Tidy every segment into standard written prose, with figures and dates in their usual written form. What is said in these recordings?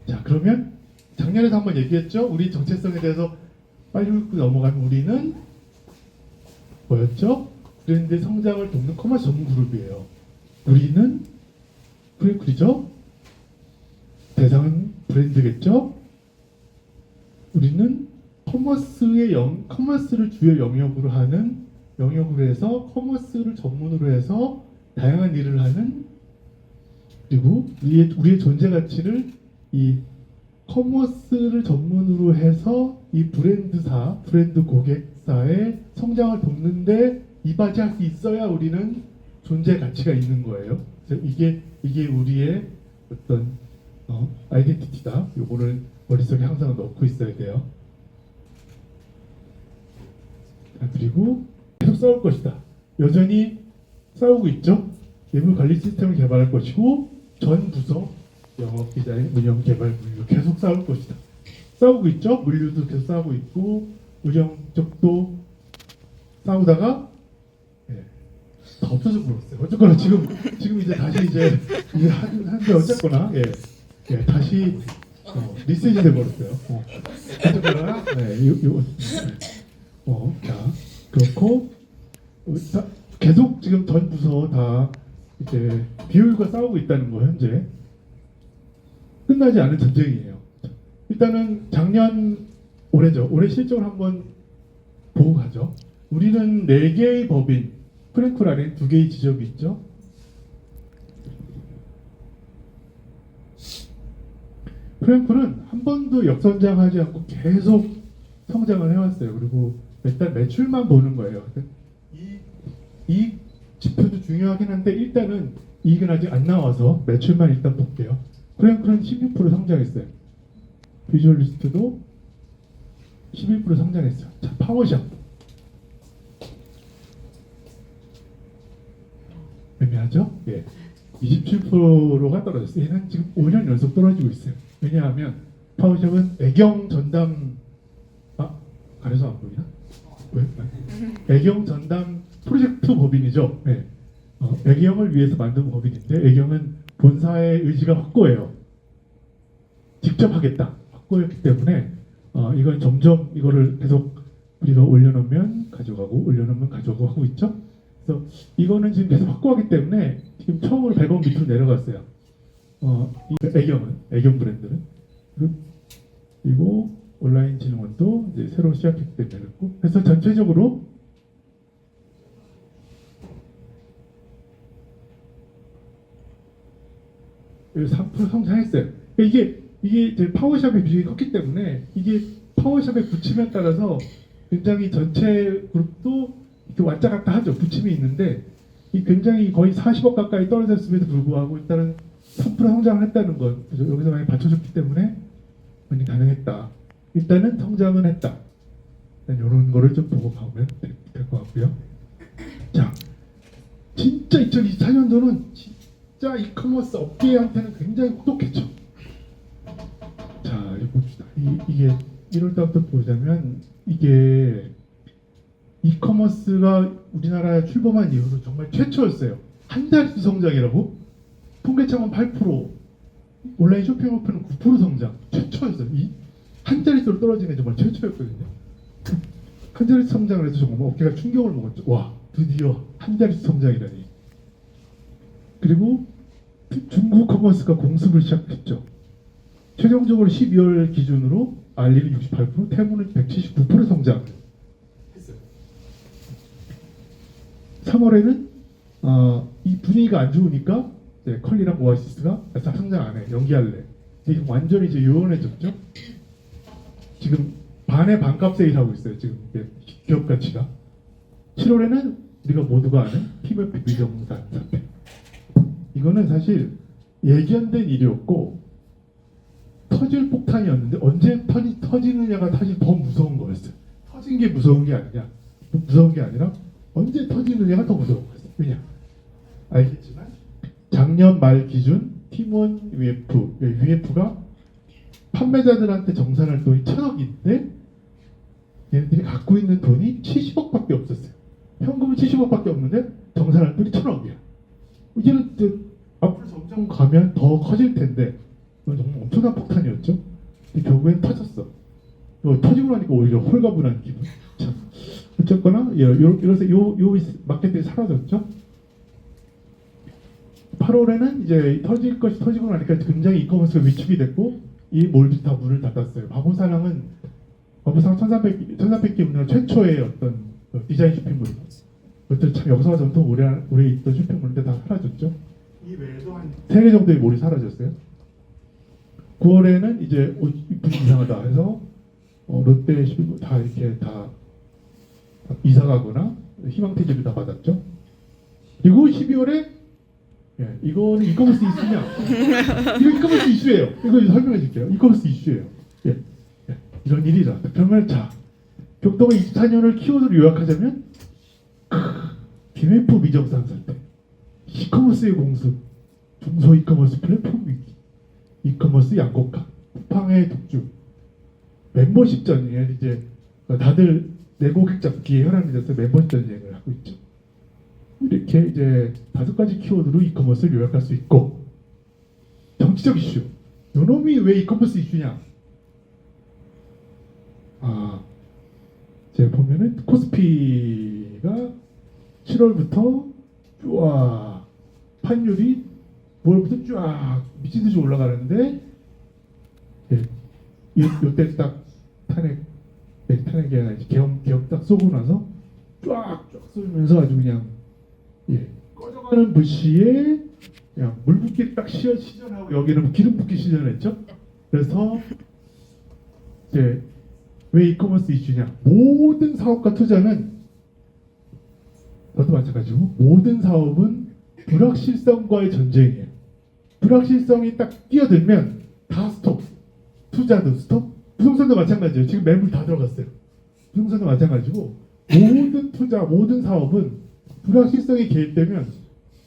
자, 그러면 작년에도 한번 얘기했죠? 우리 정체성에 대해서 빨리 훑고 넘어가면 우리는 뭐였죠? 브랜드 성장을 돕는 커머스 전문 그룹이에요. 우리는 프랭클이죠? 대상은 브랜드겠죠? 우리는 커머스를 주요 영역으로 해서 커머스를 전문으로 해서 다양한 일을 하는, 그리고 우리의 존재 가치를 이 커머스를 전문으로 해서 이 브랜드 고객사의 성장을 돕는데 이바지할 수 있어야 우리는 존재 가치가 있는 거예요. 그래서 이게 우리의 어떤 아이덴티티다. 요거를 머릿속에 항상 넣고 있어야 돼요. 그리고 계속 싸울 것이다. 여전히 싸우고 있죠. 내부 관리 시스템을 개발할 것이고 전 부서 영업, 디자인, 운영, 개발, 물류 계속 싸울 것이다. 싸우고 있죠. 물류도 계속 싸우고 있고 운영 쪽도 싸우다가 다 없어져 버렸어요. 어쨌거나 지금 이제 다시 이제 한데 어쨌거나 다시 리셋이 돼 버렸어요. 어쨌거나 자 그렇고 계속 지금 전 부서 다 이제 비효율과 싸우고 있다는 거. 현재 끝나지 않은 전쟁이에요. 일단은 올해죠. 올해 실적을 한번 보고 가죠. 우리는 4개의 법인, 프랭클 안에 2개의 지점이 있죠. 프랭클은 한 번도 역성장하지 않고 계속 성장을 해왔어요. 그리고 일단 매출만 보는 거예요. 이 지표도 중요하긴 한데 일단은 이익은 아직 안 나와서 매출만 일단 볼게요. 프랭클은 16% 성장했어요. 비주얼리스트도 11% 성장했어요. 자, 파워샵 애매하죠? 27%가 떨어졌어요. 얘는 지금 5년 연속 떨어지고 있어요. 왜냐하면 파워샵은 애경 전담 가려서 안 보이나? 왜? 애경 전담 프로젝트 법인이죠. 애경을 위해서 만든 법인인데 애경은 본사의 의지가 확고해요. 직접 하겠다. 확고했기 때문에 이건 점점 이거를 계속 우리가 올려놓으면 가져가고 하고 있죠. 그래서 이거는 지금 계속 확고하기 때문에 지금 처음으로 100원 밑으로 내려갔어요. 애경 브랜드는. 그리고 온라인 진흥원도 이제 새로 시작했기 때문에 그렇고. 그래서 전체적으로 여기 3% 성장했어요. 이게 이제 파워샵의 비중이 컸기 때문에 이게 파워샵의 부침에 따라서 굉장히 전체 그룹도 이렇게 왔다 갔다 하죠. 부침이 있는데 이 굉장히 거의 40억 가까이 떨어졌음에도 불구하고 일단은 3% 성장을 했다는 건 여기서 많이 받쳐줬기 때문에 많이 가능했다. 일단은 성장은 했다. 이런 거를 좀 보고 가면 될 것 같고요. 자, 진짜 2024년도는 진짜 이커머스 업계한테는 굉장히 혹독했죠. 자, 이거 봅시다. 이게 1월달부터 보자면 이게 이커머스가 우리나라에 출범한 이후로 정말 최초였어요. 한 달치 성장이라고? 통계청은 8%, 온라인 쇼핑 어플은 9% 성장. 최초였어요. 한 자릿수로 떨어지는 게 정말 최초였거든요. 한 자릿수 성장을 해서 정말 어깨가 충격을 먹었죠. 와, 드디어 한 자릿수 성장이라니. 그리고 중국 커머스가 공습을 시작했죠. 최종적으로 12월 기준으로 알리는 68%, 테무는 179% 성장했어요. 3월에는 이 분위기가 안 좋으니까 컬리랑 오아시스가 상장 안 해, 연기할래. 지금 완전히 이제 요원해졌죠. 지금 반의 반값 세일하고 있어요. 지금 기업 가치가. 7월에는 우리가 모두가 아는 피부피 비정산 사태. 이거는 사실 예견된 일이었고 터질 폭탄이었는데 언제 터지느냐가 사실 더 무서운 거였어요. 터진 게 무서운 게 아니라 언제 터지느냐가 더 무서운 거였어요. 왜냐? 알겠지만 작년 말 기준 팀원 UF가 판매자들한테 정산할 돈이 1,000억인데 얘네들이 갖고 있는 돈이 70억밖에 없었어요. 현금은 70억밖에 없는데 정산할 돈이 1,000억이야. 이제는 앞으로 점점 가면 더 커질 텐데 그건 정말 엄청난 폭탄이었죠. 근데 결국엔 터졌어. 터지고 나니까 오히려 홀가분한 기분. 참. 어쨌거나 이래서 요 마케팅이 사라졌죠. 8월에는 이제 터질 것이 터지고 나니까 굉장히 이커머스가 위축이 됐고 이 몰드 다 문을 닫았어요. 바보사랑 1300개 운영 최초의 어떤 디자인 쇼핑몰. 그것들 참 역사가 전통 오래 있던 쇼핑몰인데 다 사라졌죠. 이 외에도 한 3개 정도의 몰이 사라졌어요. 9월에는 이제 분위기 이상하다 해서 롯데 다 이렇게 다 이사 가거나 희망퇴직을 다 받았죠. 그리고 12월에 이거는 이커머스 이슈냐? 이거 이커머스 이슈예요. 이거 설명해 줄게요. 이커머스 이슈예요. 이런 일이 일어났다. 그러면 자, 격동가 24년을 키워드로 요약하자면 비메프 미정산 사태, 이커머스의 공습, 중소 이커머스 플랫폼 위기, 이커머스 양곡화, 쿠팡의 독주, 멤버십 전쟁. 이제 다들 내고객 잡기에 혈안이 돼서 멤버십 전쟁을 하고 있죠. 이렇게 이제 5가지 키워드로 이커머스를 요약할 수 있고, 정치적 이슈. 요놈이 왜 이커머스 이슈냐? 제가 보면은 코스피가 7월부터 쫙 환율이 9월부터 쫙 미친 듯이 올라가는데, 요때 딱 탄핵이 아니라 개혁 딱 쏘고 나서 쫙 쏘면서 아주 그냥 꺼져가는 불씨에 그냥 물 붓기 딱 시전하고 여기는 뭐 기름 붓기 시전했죠. 그래서 이제 왜 이커머스 이슈냐? 모든 사업과 투자는 저도 마찬가지고 모든 사업은 불확실성과의 전쟁이에요. 불확실성이 딱 끼어들면 다 스톱. 투자도 스톱. 부동산도 마찬가지예요. 지금 매물 다 들어갔어요. 부동산도 마찬가지고 모든 투자, 모든 사업은 불확실성이 개입되면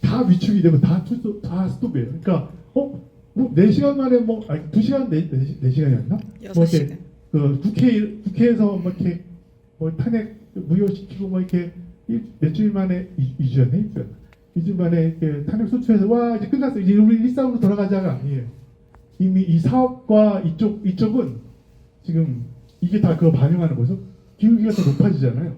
다 위축이 되고 다 스톱이에요. 그러니까 뭐 4시간 만에 2시간 4시간이었나? 6시간. 국회에서 뭐 이렇게 탄핵 무효시키고 뭐 이렇게 며칠 만에 2주 만에 이렇게 탄핵 소추해서 와 이제 끝났어. 이제 우리 일상으로 돌아가자가 아니에요. 이미 이 사업과 이쪽은 지금 이게 다 그거 반영하는 거죠. 기울기가 더 높아지잖아요.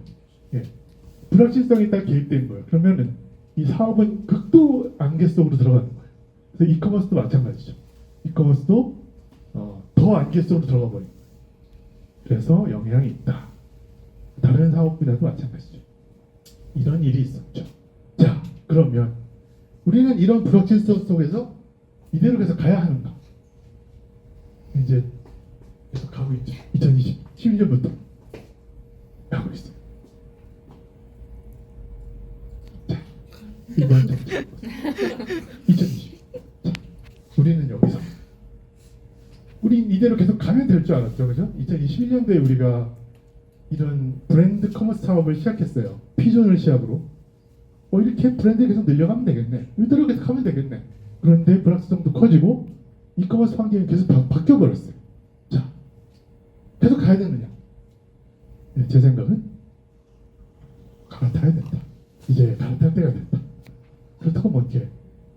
불확실성이 딱 개입된 거예요. 그러면은 이 사업은 극도 안개 속으로 들어가는 거예요. 그래서 이커머스도 마찬가지죠. 이커머스도 더 안개 속으로 들어가 버린 거예요. 그래서 영향이 있다. 다른 사업보다도 마찬가지죠. 이런 일이 있었죠. 자, 그러면 우리는 이런 불확실성 속에서 이대로 계속 가야 하는가? 이제 계속 가고 있죠. 2012년부터 가고 있어요. 자, 이번 정책 2020. 자, 우리는 여기서 우린 이대로 계속 가면 될 줄 알았죠, 그죠? 2021년도에 우리가 이런 브랜드 커머스 사업을 시작했어요. 피존을 시작으로. 이렇게 브랜드 계속 늘려가면 되겠네. 이대로 계속 하면 되겠네. 그런데 불확실성도 커지고 이커머스 환경이 계속 바뀌어 버렸어요. 자, 계속 가야 되느냐? 제 생각은 갈아타야 된다. 이제 갈아탈 때가 됐다. 그렇다고 뭐 이렇게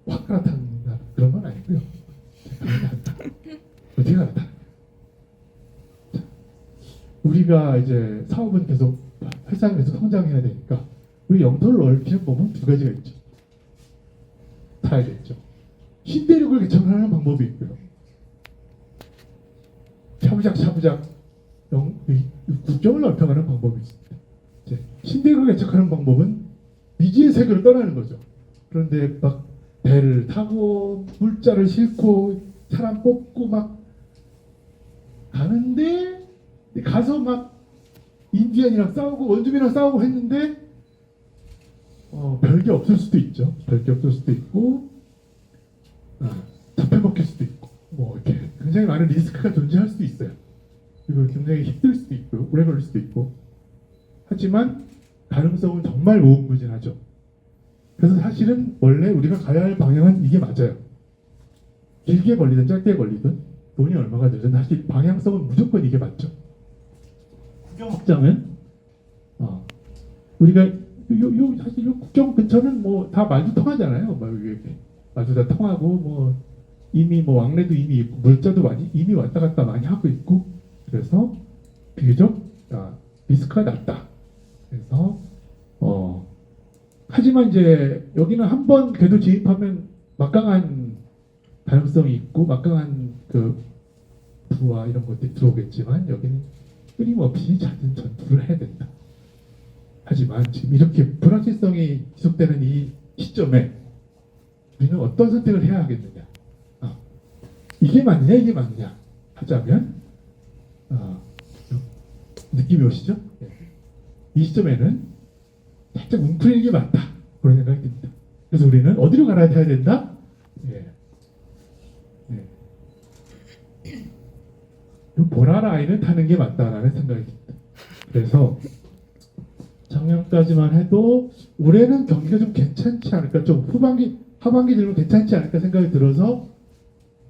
확 갈아탄다 그런 건 아니고요. 갈아탄다. 어떻게 갈아타는 거야? 우리가 이제 사업은 계속 회사는 계속 성장해야 되니까 우리 영토를 넓히는 법은 2가지가 있죠. 타야겠죠. 신대륙을 개척하는 방법이 있고요. 차부작 국경을 넓혀가는 방법이 있습니다. 신대륙을 개척하는 방법은 미지의 세계로 떠나는 거죠. 그런데 막 배를 타고 물자를 싣고 사람 뽑고 막 가는데 가서 막 인디언이랑 싸우고 원주민이랑 싸우고 했는데 별게 없을 수도 있죠. 별게 없을 수도 있고 잡혀먹힐 수도 있고 뭐 이렇게 굉장히 많은 리스크가 존재할 수도 있어요. 그리고 굉장히 힘들 수도 있고 오래 걸릴 수도 있고 하지만 가능성은 정말 무궁무진하죠. 그래서 사실은 원래 우리가 가야 할 방향은 이게 맞아요. 길게 걸리든 짧게 걸리든 돈이 얼마가 들든 사실 방향성은 무조건 이게 맞죠. 국경 확장은 우리가 사실 요 국경 근처는 뭐 다 말도 통하잖아요. 뭐 이게 말도 다 통하고 뭐 이미 뭐 왕래도 이미 있고 물자도 많이 이미 왔다 갔다 많이 하고 있고 그래서 비교적 리스크가 낮다. 그래서 하지만 이제 여기는 한번 궤도 진입하면 막강한 다양성이 있고 막강한 그 부와 이런 것들이 들어오겠지만 여기는 끊임없이 잦은 전투를 해야 된다. 하지만 지금 이렇게 불확실성이 지속되는 이 시점에 우리는 어떤 선택을 해야 하겠느냐? 이게 맞느냐, 이게 맞느냐 하자면 느낌이 오시죠? 이 시점에는 살짝 웅크리는 게 맞다 그런 생각이 듭니다. 그래서 우리는 어디로 갈아타야 된다? 이 보라 라인을 타는 게 맞다라는 생각이 듭니다. 그래서 작년까지만 해도 올해는 경기가 좀 괜찮지 않을까, 좀 하반기 되면 괜찮지 않을까 생각이 들어서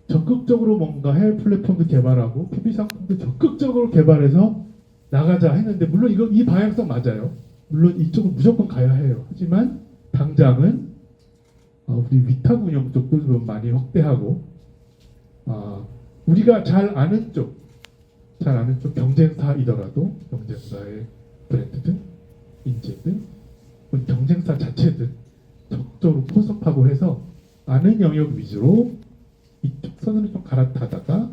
적극적으로 뭔가 해외 플랫폼도 개발하고 PB 상품도 적극적으로 개발해서 나가자 했는데 물론 이 방향성 맞아요. 물론 이쪽은 무조건 가야 해요. 하지만 당장은 우리 위탁 운영 쪽도 좀 많이 확대하고 우리가 잘 아는 쪽 경쟁사이더라도 경쟁사의 브랜드든 인재든 경쟁사 자체든 적극적으로 포섭하고 해서 아는 영역 위주로 이쪽 선으로 좀 갈아타다가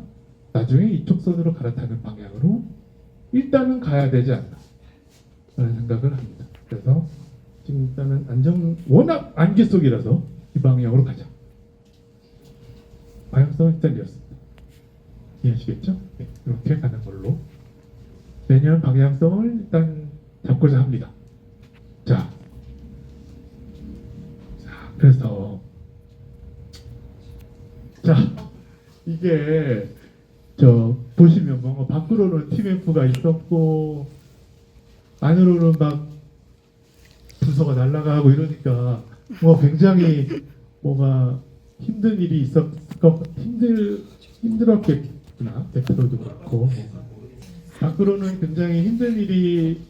나중에 이쪽 선으로 갈아타는 방향으로 일단은 가야 되지 않나 라는 생각을 합니다. 그래서 지금 일단은 워낙 안개 속이라서 이 방향으로 가자. 방향성은 일단 이었습니다. 이해하시겠죠? 네, 이렇게 가는 걸로 내년 방향성을 일단 잡고자 합니다. 자, 그래서 이게 보시면 뭐 밖으로는 TMF가 있었고 안으로는 막 부서가 날아가고 이러니까 굉장히 뭐가 힘든 일이 힘들었겠구나. 대표도 그렇고 밖으로는 굉장히 힘든 일이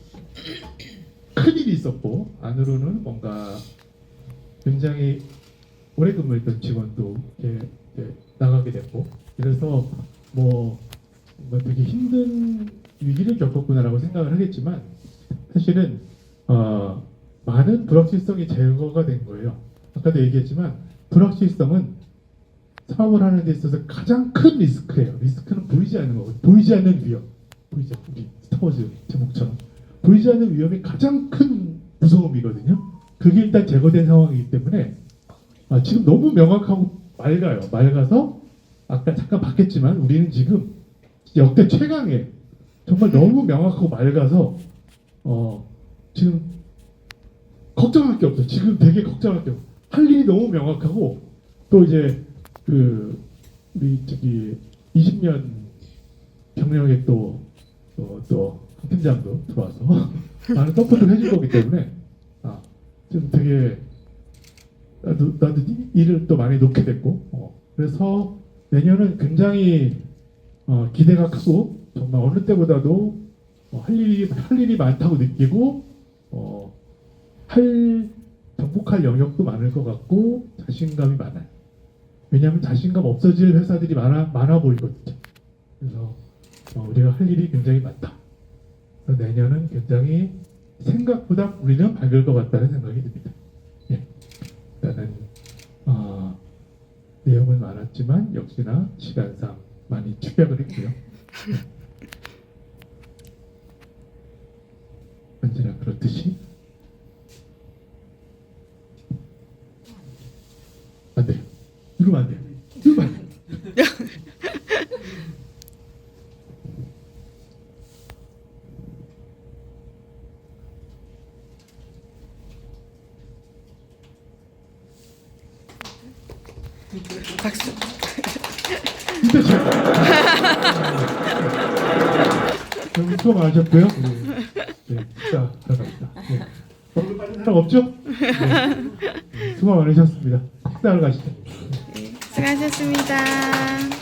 큰 일이 있었고 안으로는 뭔가 굉장히 오래 근무했던 직원도 이렇게 나가게 됐고 그래서 뭐 되게 힘든 위기를 겪었구나라고 생각을 하겠지만 사실은 많은 불확실성이 제거가 된 거예요. 아까도 얘기했지만 불확실성은 사업을 하는 데 있어서 가장 큰 리스크예요. 리스크는 보이지 않는 거고 보이지 않는 위험. 우리 스타워즈 제목처럼 보이지 않는 위험이 가장 큰 무서움이거든요. 그게 일단 제거된 상황이기 때문에 지금 너무 명확하고 맑아서 아까 잠깐 봤겠지만 우리는 지금 역대 최강의 정말 너무 명확하고 맑아서 지금 걱정할 게 없어요. 지금 되게 걱정할 게 없어요. 할 일이 너무 명확하고 또 이제 우리 20년 경력에 또 팀장도 들어와서 많은 서포트를 해줄 거기 때문에 좀 되게 나도 일을 또 많이 놓게 됐고 그래서 내년은 굉장히 기대가 크고 정말 어느 때보다도 할 일이 많다고 느끼고 정복할 영역도 많을 것 같고 자신감이 많아요. 왜냐하면 자신감 없어질 회사들이 많아 보이거든요. 그래서 우리가 할 일이 굉장히 많다. 내년은 굉장히 생각보다 우리는 밝을 것 같다는 생각이 듭니다. 일단은 내용은 많았지만 역시나 시간상 많이 축약을 했고요. 언제나 그렇듯이 안 돼요. 누르면 안 돼요. 누르면 안 돼요. 박수. 진짜 잘. 수고 많으셨고요. 진짜 잘갑니다. 오늘 빠진 사람 없죠? 수고 많으셨습니다. 식사하러 가시죠. 수고하셨습니다.